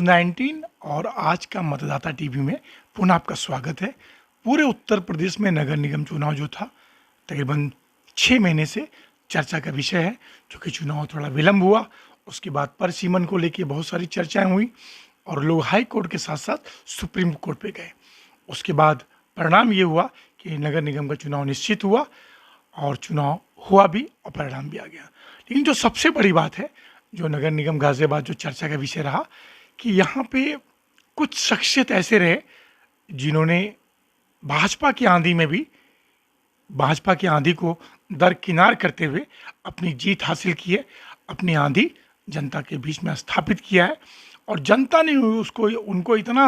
News 19 और आज का मतदाता टीवी में पुनः आपका स्वागत है। पूरे उत्तर प्रदेश में नगर निगम चुनाव जो था तकरीबन 6 महीने से चर्चा का विषय है, क्योंकि चुनाव थोड़ा विलंब हुआ। उसके बाद परिसीमन को लेके बहुत सारी चर्चाएं हुई और लोग हाई कोर्ट के साथ साथ सुप्रीम कोर्ट पे गए। उसके बाद परिणाम ये हुआ कि नगर निगम का चुनाव निश्चित हुआ और चुनाव हुआ भी और परिणाम भी आ गया। लेकिन जो सबसे बड़ी बात है, जो नगर निगम गाजियाबाद जो चर्चा का विषय रहा, कि यहाँ पे कुछ शख्सियत ऐसे रहे जिन्होंने भाजपा की आंधी में भी भाजपा की आंधी को दरकिनार करते हुए अपनी जीत हासिल की है। अपनी आंधी जनता के बीच में स्थापित किया है और जनता ने उसको उनको इतना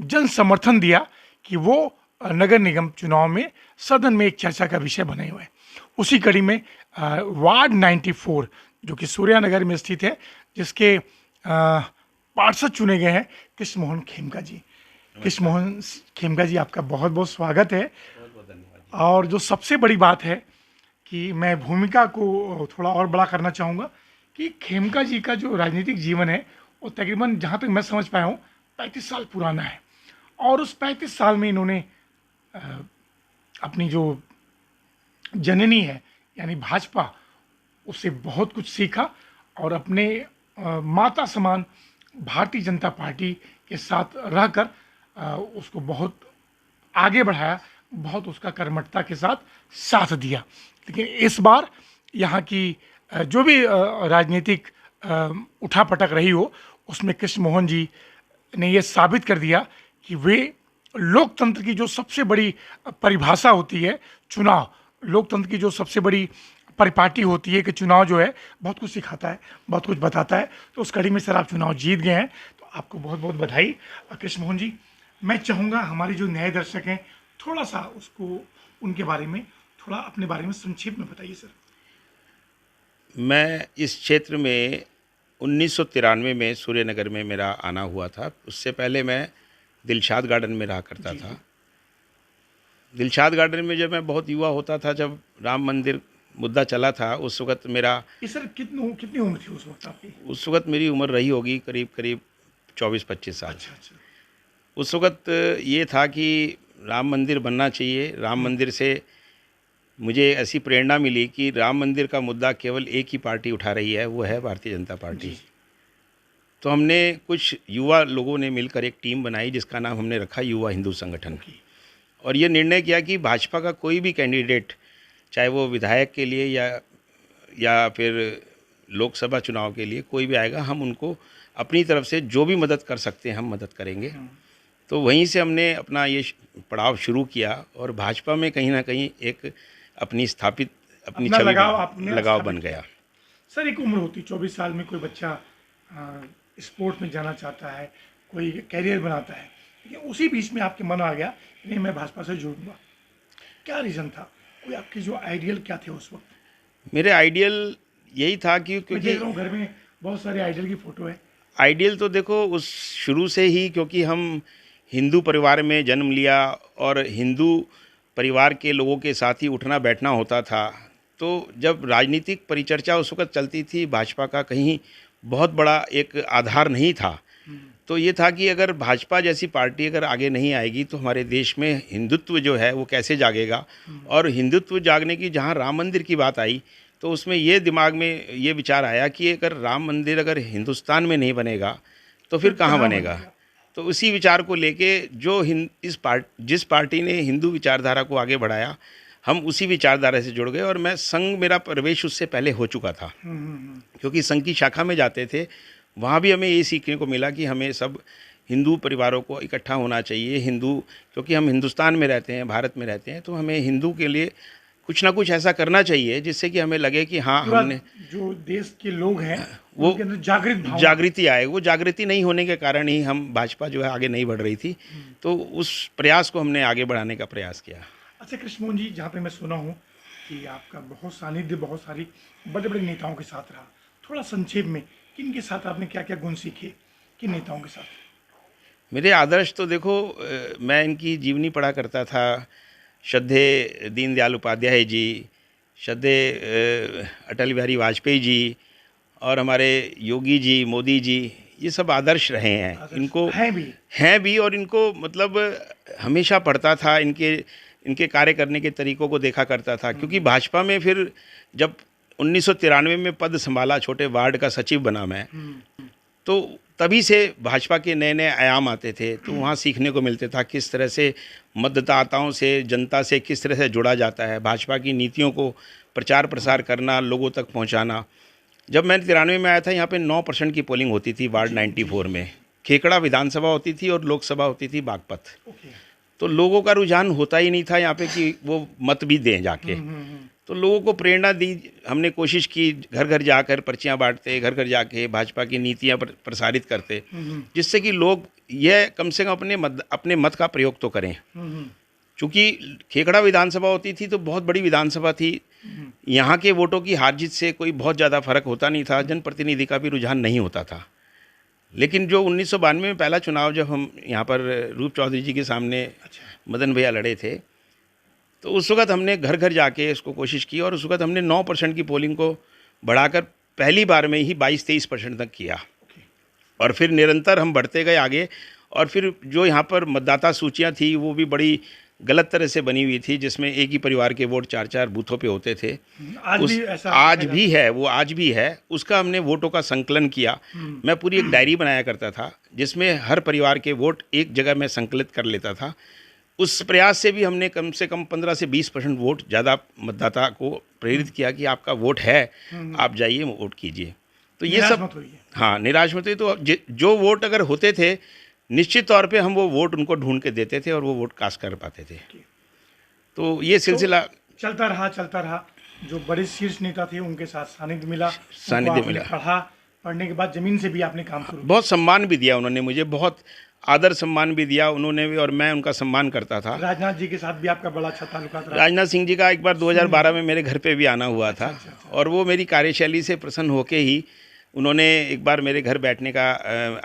जन समर्थन दिया कि वो नगर निगम चुनाव में सदन में एक चर्चा का विषय बने हुए हैं। उसी कड़ी में वार्ड 94 जो कि सूर्यानगर में स्थित है, जिसके पार्षद चुने गए हैं कृष्ण मोहन खेमका जी। कृष्ण मोहन खेमका जी, आपका बहुत बहुत स्वागत है। बहुत बहुत धन्यवाद जी। और जो सबसे बड़ी बात है कि मैं भूमिका को थोड़ा और बड़ा करना चाहूँगा कि खेमका जी का जो राजनीतिक जीवन है वो तकरीबन, जहाँ तक मैं समझ पाया हूँ, 35 साल पुराना है। और उस 35 साल में इन्होंने अपनी जो जननी है यानी भाजपा, उससे बहुत कुछ सीखा और अपने माता समान भारतीय जनता पार्टी के साथ रहकर उसको बहुत आगे बढ़ाया, बहुत उसका कर्मठता के साथ साथ दिया। लेकिन इस बार यहाँ की जो भी राजनीतिक उठापटक रही हो, उसमें कृष्ण मोहन जी ने ये साबित कर दिया कि वे लोकतंत्र की जो सबसे बड़ी परिभाषा होती है, चुनाव, लोकतंत्र की जो सबसे बड़ी परिपाटी होती है कि चुनाव जो है बहुत कुछ सिखाता है, बहुत कुछ बताता है। तो उस कड़ी में सर आप चुनाव जीत गए हैं, तो आपको बहुत बहुत बधाई। कृष्ण मोहन जी, मैं चाहूँगा हमारे जो नए दर्शक हैं थोड़ा सा उसको, उनके बारे में थोड़ा अपने बारे में संक्षेप में बताइए सर। मैं इस क्षेत्र में 1993 में सूर्यनगर में मेरा आना हुआ था। उससे पहले मैं दिलशाद गार्डन में रहा करता था। दिलशाद गार्डन में जब मैं बहुत युवा होता था, जब राम मंदिर मुद्दा चला था, उस वक्त मेरा ये सर कितनी उम्र थी उस वक्त आपकी? उस वक्त मेरी उम्र रही होगी करीब करीब 24-25 साल। अच्छा अच्छा। उस वक्त ये था कि राम मंदिर बनना चाहिए। राम मंदिर से मुझे ऐसी प्रेरणा मिली कि राम मंदिर का मुद्दा केवल एक ही पार्टी उठा रही है, वो है भारतीय जनता पार्टी। तो हमने कुछ युवा लोगों ने मिलकर एक टीम बनाई जिसका नाम हमने रखा युवा हिंदू संगठन। और ये निर्णय किया कि भाजपा का कोई भी कैंडिडेट, चाहे वो विधायक के लिए या फिर लोकसभा चुनाव के लिए कोई भी आएगा, हम उनको अपनी तरफ से जो भी मदद कर सकते हैं हम मदद करेंगे। तो वहीं से हमने अपना ये पड़ाव शुरू किया और भाजपा में कहीं ना कहीं एक अपनी स्थापित अपनी अपना छवि लगाव बन गया। सर एक उम्र होती 24 साल में कोई बच्चा स्पोर्ट में जाना चाहता है, कोई कैरियर बनाता है, लेकिन उसी बीच में आपके मन आ गया नहीं मैं भाजपा से जुड़ूंगा। क्या रीज़न था? कोई आपके जो आइडियल क्या थे उस वक्त? मेरे आइडियल यही था कि मैं क्योंकि देख रहा हूँ घर में बहुत सारे आइडियल की फ़ोटो है। आइडियल तो देखो उस शुरू से ही, क्योंकि हम हिंदू परिवार में जन्म लिया और हिंदू परिवार के लोगों के साथ ही उठना बैठना होता था। तो जब राजनीतिक परिचर्चा उस वक्त चलती थी, भाजपा का कहीं बहुत बड़ा एक आधार नहीं था। तो ये था कि अगर भाजपा जैसी पार्टी अगर आगे नहीं आएगी तो हमारे देश में हिंदुत्व जो है वो कैसे जागेगा। और हिंदुत्व जागने की जहाँ राम मंदिर की बात आई, तो उसमें ये दिमाग में ये विचार आया कि अगर राम मंदिर अगर हिंदुस्तान में नहीं बनेगा तो फिर कहाँ बनेगा। तो उसी विचार को लेके जो जिस पार्टी ने हिंदू विचारधारा को आगे बढ़ाया, हम उसी विचारधारा से जुड़ गए। और मैं संघ, मेरा प्रवेश उससे पहले हो चुका था, क्योंकि संघ की शाखा में जाते थे, वहाँ भी हमें ये सीखने को मिला कि हमें सब हिंदू परिवारों को इकट्ठा होना चाहिए। हिंदू, क्योंकि हम हिंदुस्तान में रहते हैं, भारत में रहते हैं, तो हमें हिंदू के लिए कुछ ना कुछ ऐसा करना चाहिए जिससे कि हमें लगे कि हाँ, हमने जो देश के लोग हैं वो उनके अंदर जागृति आए। वो जागृति नहीं होने के कारण ही हम भाजपा जो है आगे नहीं बढ़ रही थी। तो उस प्रयास को हमने आगे बढ़ाने का प्रयास किया। अच्छा कृष्ण मोहन जी, जहाँ पे मैं सुना हूँ कि आपका बहुत सानिध्य बहुत सारी बड़े बड़े नेताओं के साथ रहा, थोड़ा संक्षेप में किन के साथ आपने क्या क्या गुण सीखे, किन नेताओं के साथ? मेरे आदर्श तो देखो, मैं इनकी जीवनी पढ़ा करता था। श्रद्धेय दीनदयाल उपाध्याय जी, श्रद्धेय अटल बिहारी वाजपेयी जी और हमारे योगी जी, मोदी जी, ये सब आदर्श रहे हैं। इनको हैं भी। और इनको मतलब हमेशा पढ़ता था, इनके इनके कार्य करने के तरीक़ों को देखा करता था। क्योंकि भाजपा में फिर जब 1993 में पद संभाला, छोटे वार्ड का सचिव बना मैं, तो तभी से भाजपा के नए नए आयाम आते थे। तो वहाँ सीखने को मिलते था किस तरह से मतदाताओं से, जनता से किस तरह से जुड़ा जाता है, भाजपा की नीतियों को प्रचार प्रसार करना, लोगों तक पहुँचाना। जब मैं 93 में आया था, यहाँ पे 9% की पोलिंग होती थी वार्ड 94 में। खेकड़ा विधानसभा होती थी और लोकसभा होती थी बागपत। तो लोगों का रुझान होता ही नहीं था यहाँ पे कि वो मत भी दें जाके। तो लोगों को प्रेरणा दी, हमने कोशिश की, घर घर जाकर पर्चियाँ बांटते, घर घर जाके भाजपा की नीतियाँ प्रसारित करते, जिससे कि लोग यह कम से कम अपने मत का प्रयोग तो करें। चूँकि खेकड़ा विधानसभा होती थी तो बहुत बड़ी विधानसभा थी, यहाँ के वोटों की हार जीत से कोई बहुत ज़्यादा फर्क होता नहीं था, जनप्रतिनिधि का भी रुझान नहीं होता था। लेकिन जो 1992 में पहला चुनाव जब हम यहाँ पर रूप चौधरी जी के सामने मदन भैया लड़े थे, तो उस वक़्त हमने घर घर जाके इसको कोशिश की और उस वक़्त हमने 9% की पोलिंग को बढ़ाकर पहली बार में ही 22-23% तक किया। और फिर निरंतर हम बढ़ते गए आगे। और फिर जो यहाँ पर मतदाता सूचियाँ थी वो भी बड़ी गलत तरह से बनी हुई थी, जिसमें एक ही परिवार के वोट 4-4 बूथों पे होते थे। आज भी है, वो आज भी है। उसका हमने वोटों का संकलन किया। मैं पूरी एक डायरी बनाया करता था जिसमें हर परिवार के वोट एक जगह मैं संकलित कर लेता था। उस प्रयास से भी हमने कम से कम 15 से 20% वोट ज़्यादा मतदाता को प्रेरित किया कि आपका वोट है, आप जाइए वोट कीजिए। तो ये सब, हाँ, निराश मत हुई। तो जो वोट अगर होते थे, निश्चित तौर पे हम वो वोट उनको ढूंढ के देते थे और वो वोट कास्ट कर पाते थे। तो ये सिलसिला तो चलता रहा। जो बड़े शीर्ष नेता थे उनके साथ सानिध्य मिला। पढ़ने के बाद जमीन से भी आपने काम शुरू, बहुत सम्मान भी दिया उन्होंने मुझे, बहुत आदर सम्मान भी दिया उन्होंने भी, और मैं उनका सम्मान करता था। राजनाथ जी के साथ भी आपका बड़ा अच्छा ताल्लुकात रहा। राजनाथ सिंह जी का एक बार 2012 में मेरे घर पे भी आना हुआ था। और वो मेरी कार्यशैली से प्रसन्न होके ही उन्होंने एक बार मेरे घर बैठने का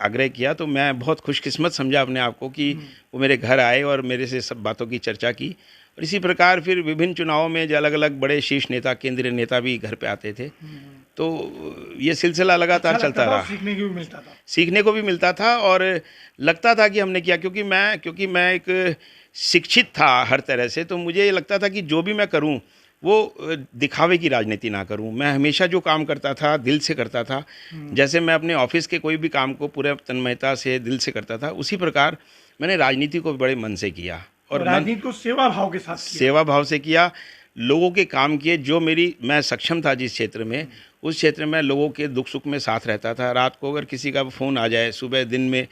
आग्रह किया। तो मैं बहुत खुशकिस्मत समझा अपने आप को कि वो मेरे घर आए और मेरे से सब बातों की चर्चा की। और इसी प्रकार फिर विभिन्न चुनावों में जो अलग अलग बड़े शीर्ष नेता, केंद्रीय नेता भी घर पे आते थे। तो ये सिलसिला लगातार चलता रहा। सीखने को भी मिलता था और लगता था कि हमने किया, क्योंकि मैं एक शिक्षित था हर तरह से। तो मुझे ये लगता था कि जो भी मैं करूं वो दिखावे की राजनीति ना करूं। मैं हमेशा जो काम करता था दिल से करता था। जैसे मैं अपने ऑफिस के कोई भी काम को पूरे तन्मयता से दिल से करता था, उसी प्रकार मैंने राजनीति को बड़े मन से किया। और राजनीति को सेवा भाव के साथ किया। सेवा भाव से किया, लोगों के काम किए। जो मैं सक्षम था जिस क्षेत्र में, उस क्षेत्र में लोगों के दुख सुख में साथ रहता था। रात को अगर किसी का फ़ोन आ जाए, सुबह दिन में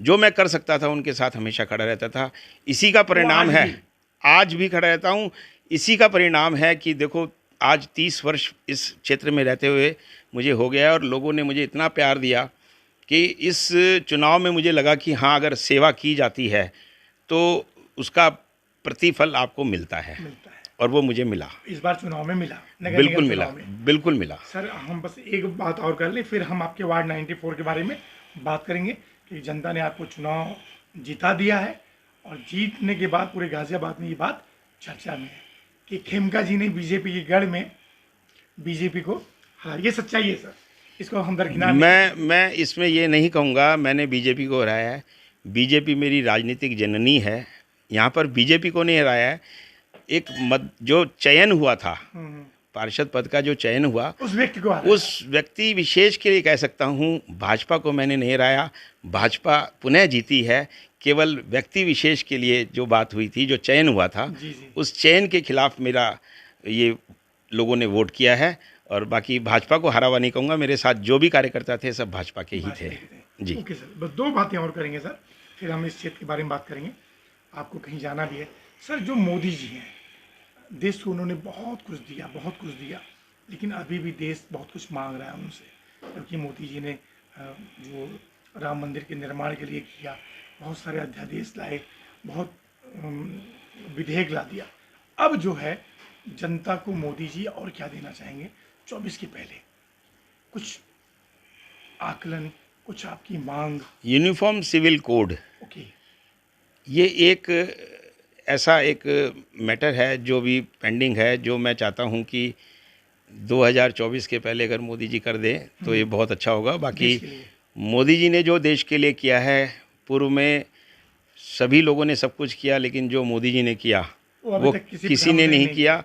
जो मैं कर सकता था उनके साथ हमेशा खड़ा रहता था। इसी का परिणाम है, आज भी खड़ा रहता हूँ। इसी का परिणाम है कि देखो आज 30 वर्ष इस क्षेत्र में रहते हुए मुझे हो गया है और लोगों ने मुझे इतना प्यार दिया कि इस चुनाव में मुझे लगा कि हाँ, अगर सेवा की जाती है तो उसका प्रतिफल आपको मिलता है। और वो मुझे मिला, इस बार चुनाव में मिला। बिल्कुल मिला। सर, हम बस एक बात और कर लें, फिर हम आपके वार्ड 94 के बारे में बात करेंगे कि जनता ने आपको चुनाव जिता दिया है और जीतने के बाद पूरे गाजियाबाद में ये बात चर्चा में है कि खेमका जी ने बीजेपी के गढ़ में बीजेपी को हरा। ये सच्चाई है सर, इसको हम दरकिनार। मैं इसमें ये नहीं कहूँगा मैंने बीजेपी को हराया है। बीजेपी मेरी राजनीतिक जननी है। यहाँ पर बीजेपी को नहीं हराया है। एक जो चयन हुआ था, पार्षद पद का जो चयन हुआ, उस व्यक्ति विशेष के लिए कह सकता हूँ, भाजपा को मैंने नहीं हराया। भाजपा पुनः जीती है। केवल व्यक्ति विशेष के लिए जो बात हुई थी, जो चयन हुआ था, उस चयन के खिलाफ मेरा ये लोगों ने वोट किया है। और बाकी भाजपा को हरा हुआ नहीं कहूँगा। मेरे साथ जो भी कार्यकर्ता थे सब भाजपा के ही थे। जी ओके सर, बस 2 बातें और करेंगे सर, फिर हम इस क्षेत्र के बारे में बात करेंगे। आपको कहीं जाना भी है सर। जो मोदी जी हैं, देश को उन्होंने बहुत कुछ दिया, लेकिन अभी भी देश बहुत कुछ मांग रहा है उनसे। क्योंकि मोदी जी ने जो राम मंदिर के निर्माण के लिए किया, बहुत सारे अध्यादेश लाए, बहुत विधेयक ला दिया। अब जो है जनता को मोदी जी और क्या देना चाहेंगे 24 के पहले? कुछ आकलन, कुछ आपकी मांग। यूनिफॉर्म सिविल कोड, ओके, ये एक ऐसा एक मैटर है जो भी पेंडिंग है, जो मैं चाहता हूँ कि 2024 के पहले अगर मोदी जी कर दें तो ये बहुत अच्छा होगा। बाकी मोदी जी ने जो देश के लिए किया है, पूर्व में सभी लोगों ने सब कुछ किया, लेकिन जो मोदी जी ने किया वो अभी वो तक किसी किसी ने प्रधानमंत्री नहीं ने किया।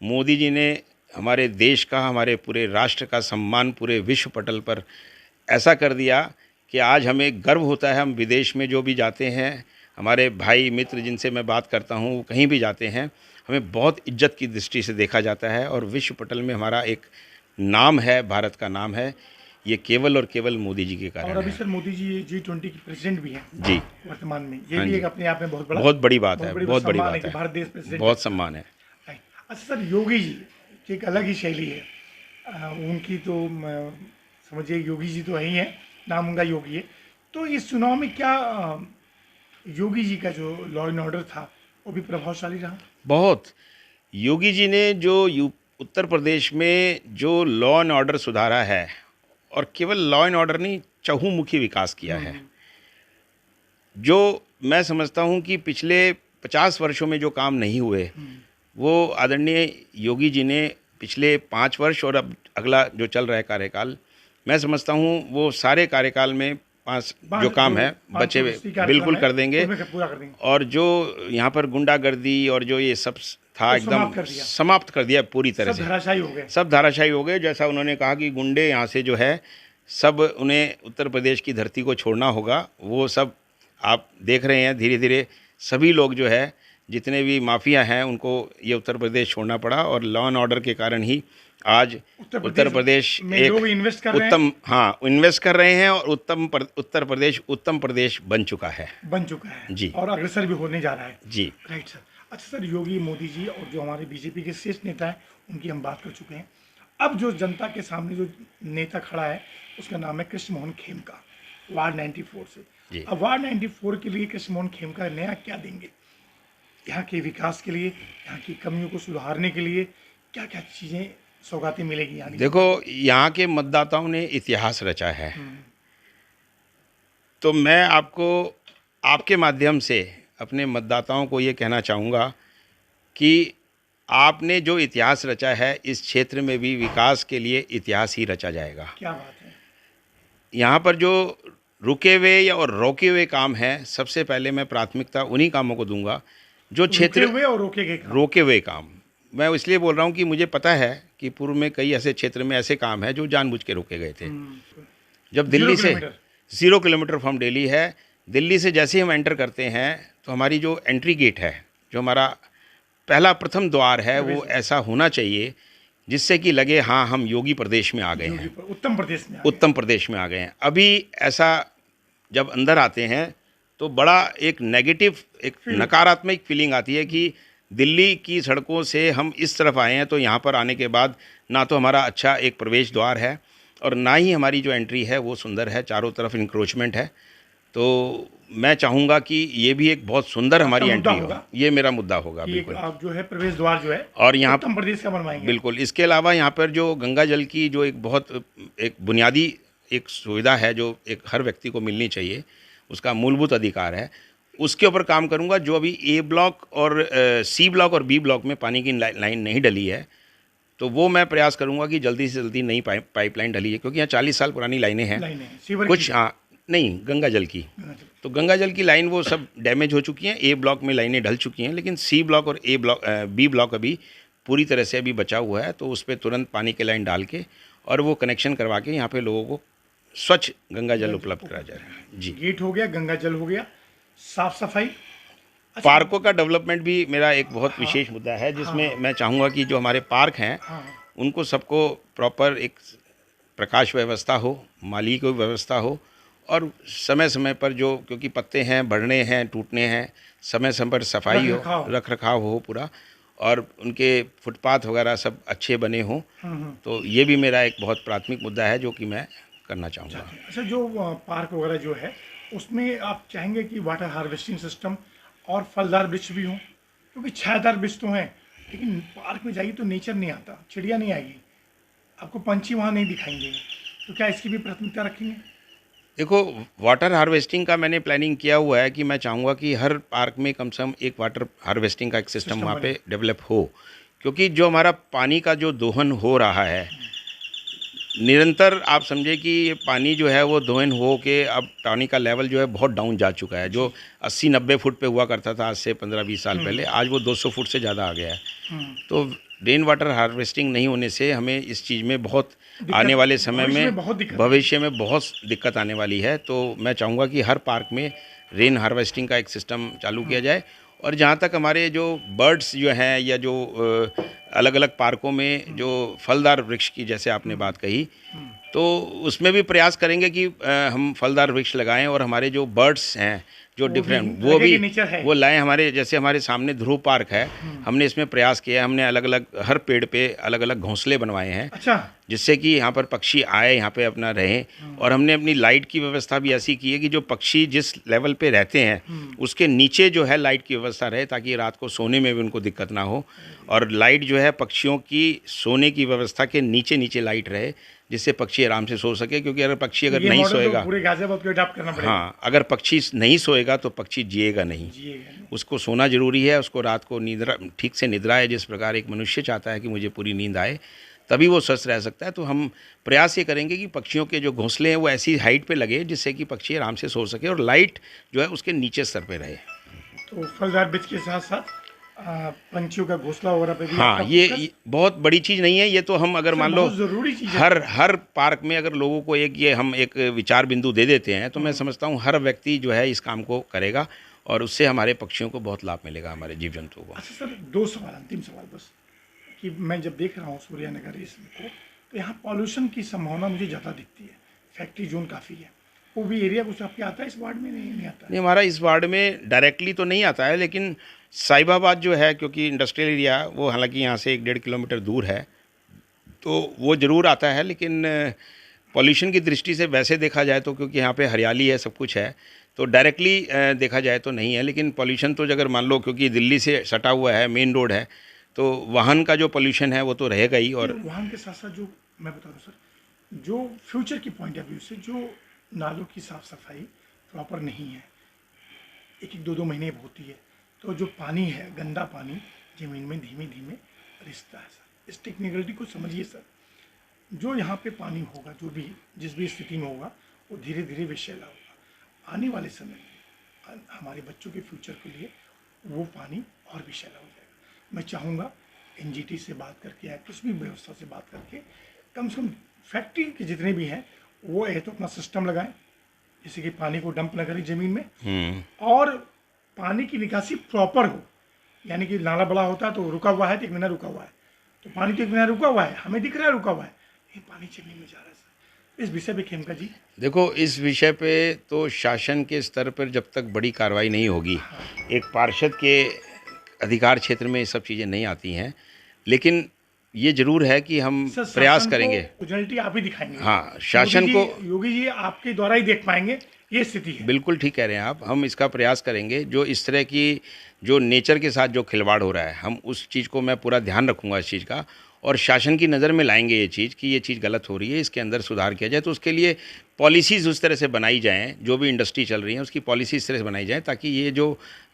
मोदी जी ने हमारे देश का, हमारे पूरे राष्ट्र का सम्मान पूरे विश्व पटल पर ऐसा कर दिया कि आज हमें गर्व होता है। हम विदेश में जो भी जाते हैं, हमारे भाई मित्र जिनसे मैं बात करता हूँ, वो कहीं भी जाते हैं, हमें बहुत इज्जत की दृष्टि से देखा जाता है और विश्व पटल में हमारा एक नाम है, भारत का नाम है। ये केवल और केवल मोदी जी के और कारण अभी है। सर मोदी जी G20 के प्रेसिडेंट भी हैं जी, वर्तमान में। ये हाँ भी जी। एक अपने आप में बहुत बड़ी बात है, बहुत बड़ी बहुत बड़ी सम्मान है बात कि है। भारत देश प्रेसिडेंट बहुत सम्मान है। राइट। अच्छा सर, योगी जी की एक अलग ही शैली है। उनकी तो समझिए योगी जी तो है ही है, नाम उनका योगी है। तो इस चुनाव में क्या योगी जी का जो लॉ एंड ऑर्डर था वो भी प्रभावशाली रहा? बहुत। योगी जी ने जो उत्तर प्रदेश में जो लॉ एंड ऑर्डर सुधारा है, और केवल लॉ एंड ऑर्डर नहीं, चहुमुखी विकास किया है। जो मैं समझता हूँ कि पिछले 50 वर्षों में जो काम नहीं हुए, वो आदरणीय योगी जी ने पिछले 5 वर्ष और अब अगला जो चल रहा है कार्यकाल, मैं समझता हूँ वो सारे कार्यकाल में 5 जो काम है बचे हुए बिल्कुल कर देंगे। उसमें पूरा कर देंगे। और जो यहाँ पर गुंडागर्दी और जो ये सब था, वो एकदम समाप्त कर दिया। समाप्त कर दिया पूरी तरह सब से। धराशायी हो गए। सब धाराशायी हो गए। जैसा उन्होंने कहा कि गुंडे यहाँ से जो है सब, उन्हें उत्तर प्रदेश की धरती को छोड़ना होगा, वो सब आप देख रहे हैं। धीरे धीरे सभी लोग जो है, जितने भी माफिया हैं, उनको ये उत्तर प्रदेश छोड़ना पड़ा और लॉ एंड ऑर्डर के कारण ही आज उत्तर प्रदेश में एक लोग इन्वेस्ट कर रहे हैं। उत्तम, हाँ, इन्वेस्ट कर रहे हैं और उत्तर प्रदेश उत्तम प्रदेश बन चुका है जी, और अग्रसर भी होने जा रहा है जी। Right sir. अच्छा सर, योगी मोदी जी और जो हमारे बीजेपी के शीर्ष नेता हैं उनकी हम बात कर चुके हैं। अब जो जनता के सामने जो नेता खड़ा है उसका नाम है कृष्ण मोहन खेमका, वार्ड 94 से। जी। अब वार्ड 94 के लिए कृष्ण मोहन खेमका नया क्या देंगे यहाँ के विकास के लिए, यहाँ की कमियों को सुधारने के लिए? क्या क्या चीज़ें सौगातें मिलेगी यहाँ की? देखो, यहाँ के मतदाताओं ने इतिहास रचा है, तो मैं आपको आपके माध्यम से अपने मतदाताओं को ये कहना चाहूँगा कि आपने जो इतिहास रचा है, इस क्षेत्र में भी विकास के लिए इतिहास ही रचा जाएगा। क्या बात है। यहाँ पर जो रुके हुए या और रोके हुए काम हैं, सबसे पहले मैं प्राथमिकता उन्हीं कामों को दूंगा जो क्षेत्र रुके हुए और रोके गए काम। रोके हुए काम। मैं इसलिए बोल रहा हूँ कि मुझे पता है कि पूर्व में कई ऐसे क्षेत्र में ऐसे काम हैं जो जानबूझ के रोके गए थे। जब दिल्ली से 0 किलोमीटर फ्रॉम दिल्ली है, दिल्ली से जैसे ही हम एंटर करते हैं तो हमारी जो एंट्री गेट है, जो हमारा पहला प्रथम द्वार है, वो ऐसा होना चाहिए जिससे कि लगे हाँ, हम योगी प्रदेश में आ गए हैं, उत्तम प्रदेश में उत्तम प्रदेश में आ गए हैं। अभी ऐसा जब अंदर आते हैं तो बड़ा एक नेगेटिव, एक नकारात्मक फीलिंग आती है कि दिल्ली की सड़कों से हम इस तरफ आए हैं, तो यहाँ पर आने के बाद ना तो हमारा अच्छा एक प्रवेश द्वार है और ना ही हमारी जो एंट्री है वो सुंदर है, चारों तरफ इंक्रोचमेंट है। तो मैं चाहूँगा कि ये भी एक बहुत सुंदर हमारी एंट्री होगा। ये मेरा मुद्दा होगा बिल्कुल। आप जो है प्रवेश द्वार जो है और यहाँ उत्तम प्रदेश का बनवाएंगे बिल्कुल। इसके अलावा यहाँ पर जो गंगा जल की जो एक बहुत एक बुनियादी एक सुविधा है, जो एक हर व्यक्ति को मिलनी चाहिए, उसका मूलभूत अधिकार है, उसके ऊपर काम करूँगा। जो अभी ए ब्लॉक और सी ब्लॉक और बी ब्लॉक में पानी की लाइन नहीं डली है, तो वो मैं प्रयास करूँगा कि जल्दी से जल्दी नई पाइपलाइन डली है, क्योंकि यहाँ 40 साल पुरानी लाइनें हैं कुछ। हाँ, नहीं, गंगा जल की। तो गंगा जल की लाइन वो सब डैमेज हो चुकी हैं। ए ब्लॉक में लाइनें ढल चुकी हैं, लेकिन सी ब्लॉक और बी ब्लॉक अभी पूरी तरह से अभी बचा हुआ है। तो उस पर तुरंत पानी की लाइन डाल के और वो कनेक्शन करवा के यहाँ पे लोगों को स्वच्छ गंगा जल उपलब्ध करा जाएगा। जी। गेट हो गया, गंगा जल हो गया, साफ सफाई। पार्कों का डेवलपमेंट भी मेरा एक बहुत विशेष मुद्दा है, जिसमें मैं चाहूँगा कि जो हमारे पार्क हैं उनको सबको प्रॉपर एक प्रकाश व्यवस्था हो, माली की व्यवस्था हो, और समय समय पर जो, क्योंकि पत्ते हैं, बढ़ने हैं, टूटने हैं, समय समय पर सफाई हो, रख रखाव हो पूरा, और उनके फुटपाथ वगैरह सब अच्छे बने हों। तो ये भी मेरा एक बहुत प्राथमिक मुद्दा है जो कि मैं करना चाहूँगा। अच्छा, जो पार्क वगैरह जो है उसमें आप चाहेंगे कि वाटर हार्वेस्टिंग सिस्टम और फलदार वृक्ष भी हों, क्योंकि छायादार वृक्ष तो हैं, लेकिन पार्क में जाइए तो नेचर नहीं आता, चिड़िया नहीं आएगी, आपको पंछी वहाँ नहीं दिखाएंगे। तो क्या इसकी भी प्राथमिकता रखेंगे? देखो, वाटर हार्वेस्टिंग का मैंने प्लानिंग किया हुआ है कि मैं चाहूँगा कि हर पार्क में कम से कम एक वाटर हार्वेस्टिंग का एक सिस्टम वहाँ पे डेवलप हो, क्योंकि जो हमारा पानी का जो दोहन हो रहा है, निरंतर आप समझे कि ये पानी जो है वो दोहन हो के अब पानी का लेवल जो है बहुत डाउन जा चुका है। जो 80-90 फुट पे हुआ करता था आज से 15-20 साल पहले, आज वो 200 फुट से ज़्यादा आ गया है। तो रेन वाटर हार्वेस्टिंग नहीं होने से हमें इस चीज़ में बहुत आने वाले समय में भविष्य में बहुत दिक्कत आने वाली है। तो मैं चाहूँगा कि हर पार्क में रेन हार्वेस्टिंग का एक सिस्टम चालू किया जाए। और जहाँ तक हमारे जो बर्ड्स जो हैं या जो अलग अलग पार्कों में जो फलदार वृक्ष की जैसे आपने बात कही, तो उसमें भी प्रयास करेंगे कि हम फलदार वृक्ष लगाएं और हमारे जो बर्ड्स हैं जो डिफरेंट वो भी वो लाएं। हमारे जैसे हमारे सामने ध्रुव पार्क है, हमने इसमें प्रयास किया है, हमने अलग अलग हर पेड़ पे अलग अलग घोंसले बनवाए हैं। अच्छा। जिससे कि यहाँ पर पक्षी आए, यहाँ पे अपना रहें। और हमने अपनी लाइट की व्यवस्था भी ऐसी की है कि जो पक्षी जिस लेवल पे रहते हैं उसके नीचे जो है लाइट की व्यवस्था रहे, ताकि रात को सोने में भी उनको दिक्कत ना हो। और लाइट जो है पक्षियों की सोने की व्यवस्था के नीचे नीचे लाइट रहे, जिससे पक्षी आराम से सो सके। क्योंकि अगर पक्षी अगर नहीं सोएगा, पूरे गाजियाबाद को अडॉप्ट करना पड़ेगा। हाँ, अगर पक्षी नहीं सोएगा तो पक्षी जिएगा नहीं। उसको सोना जरूरी है, उसको रात को निद्रा ठीक से निद्रा है, जिस प्रकार एक मनुष्य चाहता है कि मुझे पूरी नींद आए, तभी वो स्वस्थ रह सकता है। तो हम प्रयास ये करेंगे कि पक्षियों के जो घोंसले हैं वो ऐसी हाइट पे लगे जिससे कि पक्षी आराम से सो सके और लाइट जो है उसके नीचे स्तर पे रहे। तो फलदार वृक्ष के साथ साथ पंछियों का घोंसला वगैरह पे भी हाँ, ये बहुत बड़ी चीज़ नहीं है। ये तो हम अगर मान लो जरूरी चीज़ हर पार्क में अगर लोगों को हम एक विचार बिंदु दे देते हैं तो मैं समझता हूँ हर व्यक्ति जो है इस काम को करेगा और उससे हमारे पक्षियों को बहुत लाभ मिलेगा, हमारे जीव जंतुओं को। अच्छा सर, दो सवाल, अंतिम सवाल बस, कि मैं जब देख रहा हूँ सूर्यनगर इसको, तो यहाँ पॉल्यूशन की संभावना मुझे ज़्यादा दिखती है। फैक्ट्री जोन काफ़ी है। वो भी एरिया कुछ आपके आता है इस वार्ड में? नहीं आता है। नहीं, हमारा इस वार्ड में डायरेक्टली तो नहीं आता है, लेकिन साहिबाबाद जो है, क्योंकि इंडस्ट्रियल एरिया वो हालांकि यहाँ से 1-1.5 किलोमीटर दूर है, तो वो ज़रूर आता है। लेकिन पॉल्यूशन की दृष्टि से वैसे देखा जाए तो, क्योंकि यहाँ पे हरियाली है, सब कुछ है, तो डायरेक्टली देखा जाए तो नहीं है। लेकिन पॉल्यूशन तो अगर मान लो, क्योंकि दिल्ली से सटा हुआ है, मेन रोड है, तो वाहन का जो पॉल्यूशन है वो तो रहेगा ही। और वाहन के साथ साथ जो मैं बता दूँ सर, जो फ्यूचर की पॉइंट ऑफ व्यू से जो नालों की साफ सफाई प्रॉपर नहीं है, 1-2 महीने होती है, तो जो पानी है, गंदा पानी ज़मीन में धीमे धीमे रिसता है सर। इस टेक्निकलिटी को समझिए सर। जो यहाँ पे पानी होगा, जो भी जिस भी स्थिति में होगा, वो धीरे धीरे विषैला होगा। आने वाले समय में हमारे बच्चों के फ्यूचर के लिए वो पानी और विषैला हो जाएगा। मैं चाहूँगा एनजीटी से बात करके या किसी भी व्यवस्था से बात करके कम से कम फैक्ट्री के जितने भी हैं वो है तो अपना सिस्टम लगाएं, जैसे कि पानी को डंप न करें ज़मीन में, और पानी की निकासी प्रॉपर हो। यानी कि नाला बड़ा होता है तो रुका हुआ है तो 1 महीना रुका हुआ है, तो पानी तो 1 महीना रुका हुआ है, हमें दिख रहा है रुका हुआ है, ये पानी ज़मीन में जा रहा है सर। इस विषय पे खेमका जी, देखो, इस विषय पे तो शासन के स्तर पर जब तक बड़ी कार्रवाई नहीं होगी, एक पार्षद के अधिकार क्षेत्र में ये सब चीज़ें नहीं आती हैं। लेकिन ये जरूर है कि हम प्रयास करेंगे। ओरिजिनलिटी आप ही दिखाएंगे। हाँ, शासन को योगी जी आपके द्वारा ही देख पाएंगे ये स्थिति है। बिल्कुल ठीक कह रहे हैं आप। हम इसका प्रयास करेंगे। जो इस तरह की जो नेचर के साथ जो खिलवाड़ हो रहा है, हम उस चीज़ को मैं पूरा ध्यान रखूँगा इस चीज़ का, और शासन की नज़र में लाएंगे ये चीज़ कि ये चीज़ गलत हो रही है, इसके अंदर सुधार किया जाए। तो उसके लिए पॉलिसीज़ उस तरह से बनाई जाएँ, जो भी इंडस्ट्री चल रही है उसकी पॉलिसी इस तरह से बनाई जाए ताकि ये जो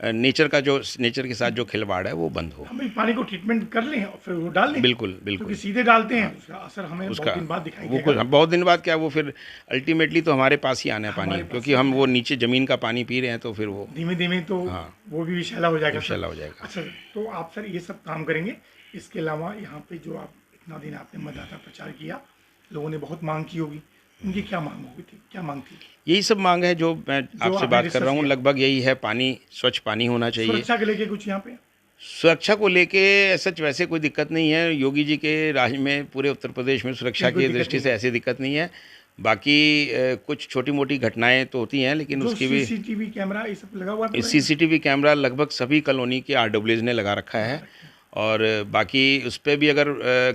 नेचर के साथ जो खिलवाड़ है वो बंद हो। हम पानी को ट्रीटमेंट कर लें और फिर वो डाल दें। बिल्कुल बिल्कुल, क्योंकि सीधे डालते हैं उसका असर हमें बहुत दिन बाद दिखाई देगा। वो कुछ बहुत दिन बाद क्या, वो फिर अल्टीमेटली तो हमारे पास ही आना है पानी, क्योंकि हम वो नीचे ज़मीन का पानी पी रहे हैं, तो फिर वो धीमे धीमे तो वो भी विषैला हो जाएगा। विषैला हो जाएगा। अच्छा, तो आप सर ये सब काम करेंगे। इसके अलावा यहाँ पे जो आप इतना दिन आपने मतदाता प्रचार किया, लोगों ने बहुत मांग की होगी, उनकी क्या मांग होगी थी, क्या मांग थी? यही सब मांग है जो मैं आपसे बात कर रहा हूँ, लगभग यही है। पानी, स्वच्छ पानी होना चाहिए। सुरक्षा के लेके कुछ यहाँ पे? सुरक्षा को लेके सच वैसे कोई दिक्कत नहीं है। योगी जी के राज में पूरे उत्तर प्रदेश में सुरक्षा की दृष्टि से ऐसी दिक्कत नहीं है। बाकी कुछ छोटी मोटी घटनाएं तो होती हैं, लेकिन उसकी भी सीसीटीवी कैमरा ये सब लगा हुआ है? सीसीटीवी कैमरा लगभग सभी कॉलोनी के आरडब्ल्यूज ने लगा रखा है। और बाकी उस पर भी अगर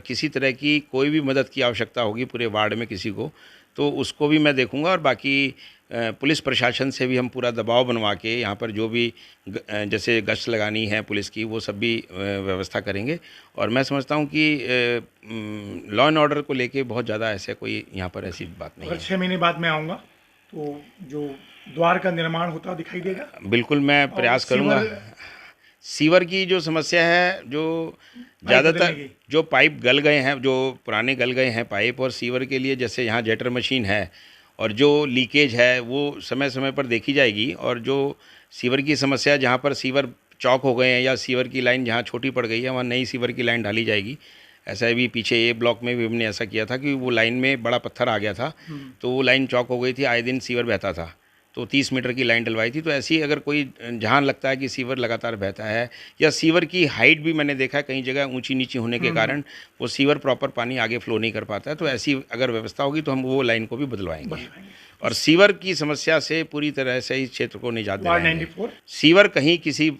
किसी तरह की कोई भी मदद की आवश्यकता होगी पूरे वार्ड में किसी को, तो उसको भी मैं देखूंगा। और बाकी पुलिस प्रशासन से भी हम पूरा दबाव बनवा के यहाँ पर जो भी जैसे गश्त लगानी है पुलिस की, वो सब भी व्यवस्था करेंगे। और मैं समझता हूँ कि लॉ एंड ऑर्डर को लेके बहुत ज़्यादा ऐसे कोई यहाँ पर ऐसी बात नहीं है। 6 महीने बाद मैं आऊँगा तो जो द्वार का निर्माण होता दिखाई देगा? बिल्कुल, मैं प्रयास करूँगा। सीवर की जो समस्या है, जो बदलने ज़्यादातर की। जो पाइप गल गए हैं, जो पुराने गल गए हैं पाइप, और सीवर के लिए जैसे यहाँ जेटर मशीन है और जो लीकेज है वो समय समय पर देखी जाएगी। और जो सीवर की समस्या, जहाँ पर सीवर चौक हो गए हैं या सीवर की लाइन जहाँ छोटी पड़ गई है, वहाँ नई सीवर की लाइन डाली जाएगी। ऐसा भी पीछे ए ब्लॉक में भी हमने ऐसा किया था कि वो लाइन में बड़ा पत्थर आ गया था, तो वो लाइन चौक हो गई थी, आए दिन सीवर बहता था, तो 30 मीटर की लाइन डलवाई थी। तो ऐसी अगर कोई जहाँ लगता है कि सीवर लगातार बहता है, या सीवर की हाइट भी मैंने देखा है कई जगह ऊंची नीची होने के कारण वो सीवर प्रॉपर पानी आगे फ्लो नहीं कर पाता है, तो ऐसी अगर व्यवस्था होगी तो हम वो लाइन को भी बदलवाएंगे। और सीवर की समस्या से पूरी तरह से इस क्षेत्र को निजात वार्ड दिलाएंगे। 94 सीवर कहीं किसी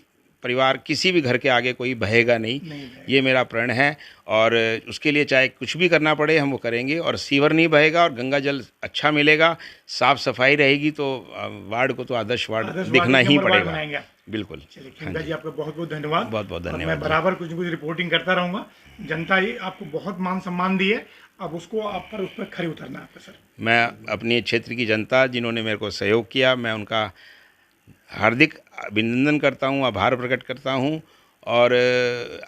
परिवार, किसी भी घर के आगे कोई बहेगा नहीं, नहीं बहेगा। ये मेरा प्रण है। और उसके लिए चाहे कुछ भी करना पड़े हम वो करेंगे। और सीवर नहीं बहेगा और गंगा जल अच्छा मिलेगा, साफ सफाई रहेगी, तो वार्ड को तो आदर्श वार्ड आदर्श वार्ड दिखना एक ही नंबर वार्ड पड़ेगा। बनाएंगे आप। बिल्कुल। चलिए हाँ खिमका जी, जी, आपका बहुत बहुत धन्यवाद। बहुत बहुत और मैं धन्यवाद जी। बराबर कुछ न कुछ रिपोर्टिंग करता रहूँगा। जनता ही आपको बहुत मान सम्मान दी है, अब उसको आप पर उस पर खरे उतरना है आपका सर। मैं अपने क्षेत्र की जनता जिन्होंने मेरे को सहयोग किया, मैं उनका हार्दिक अभिनंदन करता हूँ, आभार प्रकट करता हूँ। और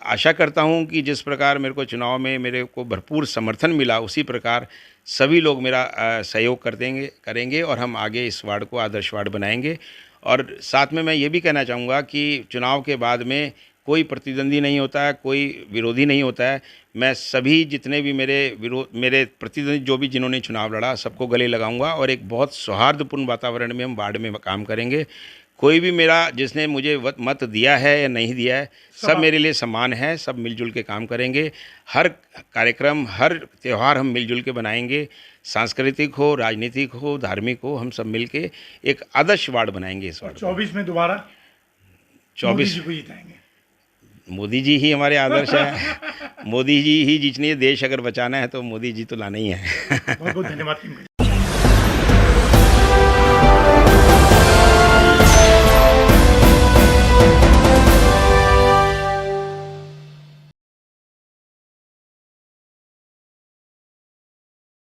आशा करता हूँ कि जिस प्रकार मेरे को चुनाव में मेरे को भरपूर समर्थन मिला, उसी प्रकार सभी लोग मेरा सहयोग करेंगे और हम आगे इस वार्ड को आदर्श वार्ड बनाएंगे। और साथ में मैं ये भी कहना चाहूँगा कि चुनाव के बाद में कोई प्रतिद्वंदी नहीं होता है, कोई विरोधी नहीं होता है। मैं सभी जितने भी मेरे प्रतिद्वंदी जो भी जिन्होंने चुनाव लड़ा, सबको गले लगाऊंगा और एक बहुत सौहार्दपूर्ण वातावरण में हम वार्ड में काम करेंगे। कोई भी मेरा जिसने मुझे मत दिया है या नहीं दिया है, सब मेरे लिए समान है, सब मिलजुल के काम करेंगे। हर कार्यक्रम, हर त्यौहार हम मिलजुल के बनाएंगे, सांस्कृतिक हो, राजनीतिक हो, धार्मिक हो, हम सब मिल के एक आदर्श वार्ड बनाएंगे इस वार्ड को। 24 में दोबारा मोदी 24 जी को जिताएंगे। मोदी जी ही हमारे आदर्श हैं। मोदी जी ही जितने देश अगर बचाना है तो मोदी जी तो लाना ही है। बहुत बहुत धन्यवाद खिमका जी।